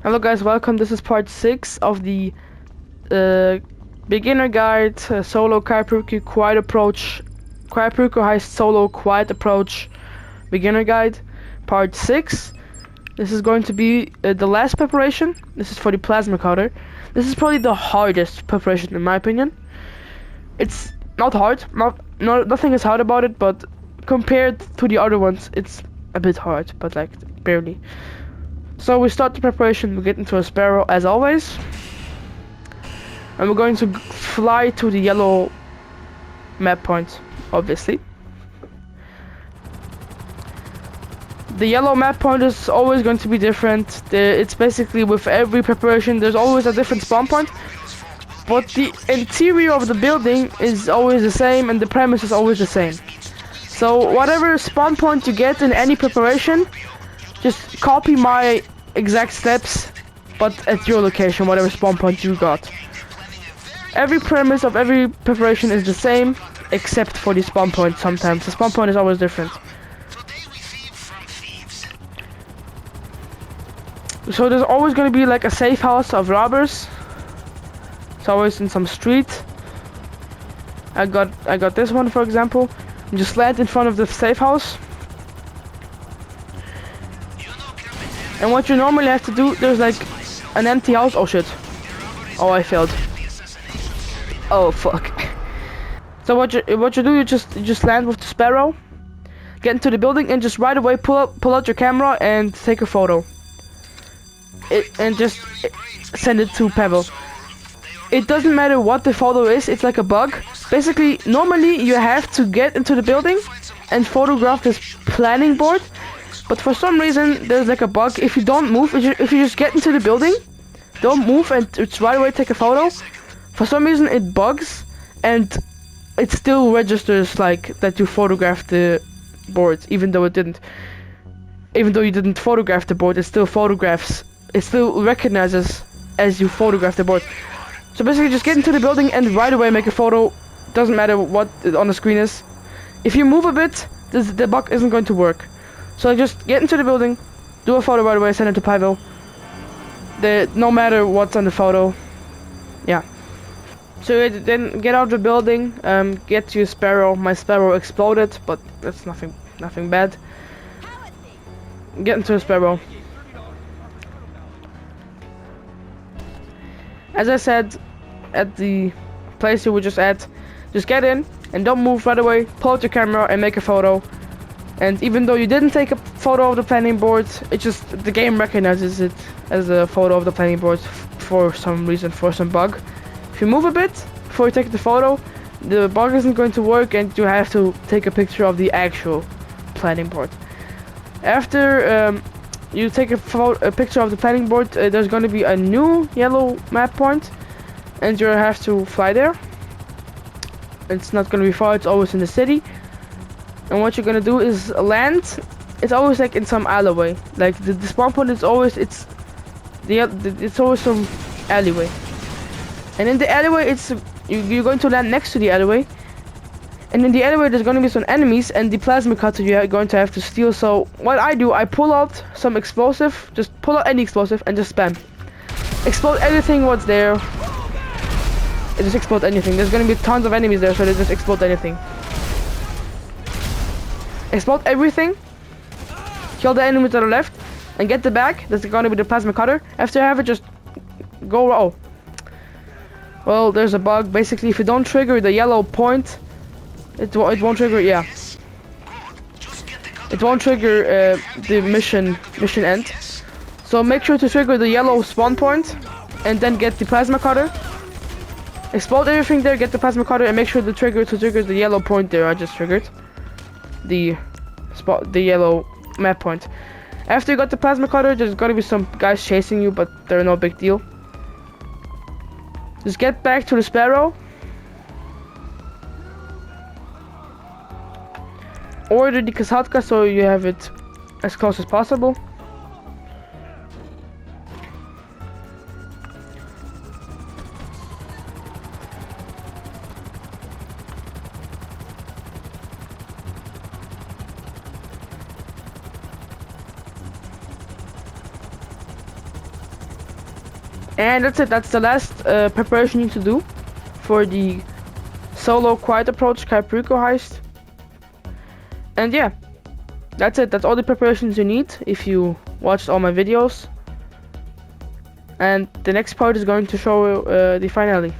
Hello guys, welcome. This is part 6 of the beginner guide, solo perico quiet approach, perico heist solo quiet approach beginner guide, part 6. This is going to be the last preparation. This is for the plasma cutter. This is probably the hardest preparation in my opinion. It's not hard, nothing is hard about it, but compared to the other ones, it's a bit hard, but like barely. So we start the preparation, we get into a sparrow as always. And we're going to fly to the yellow map point, obviously. The yellow map point is always going to be different. It's basically with every preparation, there's always a different spawn point. But the interior of the building is always the same and the premise is always the same. So whatever spawn point you get in any preparation, just copy my exact steps, but at your location, whatever spawn point you got. Every premise of every preparation is the same, except for the spawn point sometimes. The spawn point is always different. So there's always going to be like a safe house of robbers. It's always in some street. I got this one, for example. You just land in front of the safe house. And what you normally have to do, there's like an empty house. Oh shit. Oh, I failed. Oh fuck. So what you do, you just land with the sparrow, get into the building, and just right away pull out your camera and take a photo. And just send it to Pebble. It doesn't matter what the photo is, it's like a bug. Basically, normally you have to get into the building and photograph this planning board. But for some reason, there's like a bug. If you don't move, if you just get into the building, don't move, and it's right away take a photo, for some reason it bugs, and it still registers like that you photographed the board, even though it didn't. Even though you didn't photograph the board, it still photographs. It still recognizes as you photograph the board. So basically, just get into the building and right away make a photo. Doesn't matter what on the screen is. If you move a bit, the bug isn't going to work. So just get into the building, do a photo right away, send it to Pavel. No matter what's on the photo. Yeah. So then get out of the building, get to your sparrow. My sparrow exploded, but that's nothing bad. Get into a sparrow. As I said, at the place you were just at, just get in and don't move right away. Pull out your camera and make a photo. And even though you didn't take a photo of the planning board, it just, the game recognizes it as a photo of the planning board for some reason, for some bug. If you move a bit before you take the photo, the bug isn't going to work and you have to take a picture of the actual planning board. After you take a picture of the planning board, there's going to be a new yellow map point and you have to fly there. It's not going to be far, it's always in the city. And what you're gonna do is land. It's always like in some alleyway. Like the spawn point is always it's always some alleyway. And in the alleyway, you're going to land next to the alleyway. And in the alleyway, there's gonna be some enemies, and the plasma cutter you're going to have to steal. So what I do, I pull out some explosive. Just pull out any explosive and just spam. Explode anything what's there. Just explode anything. There's gonna be tons of enemies there, so they just explode anything. Explode everything, kill the enemy to the left, and get the bag. That's gonna be the plasma cutter. After you have it, just go. Oh, well, there's a bug. Basically, if you don't trigger the yellow point, it won't trigger. Yeah, it won't trigger the mission end. So make sure to trigger the yellow spawn point, and then get the plasma cutter. Explode everything there, get the plasma cutter, and make sure to trigger the yellow point there. I just triggered the yellow map point. After you got the plasma cutter, there's gonna be some guys chasing you, but they're no big deal. Just get back to the sparrow. Order the kasatka so you have it as close as possible. And that's it. That's the last preparation you need to do for the solo quiet approach perico heist. And yeah, that's it. That's all the preparations you need if you watched all my videos. And the next part is going to show the finale.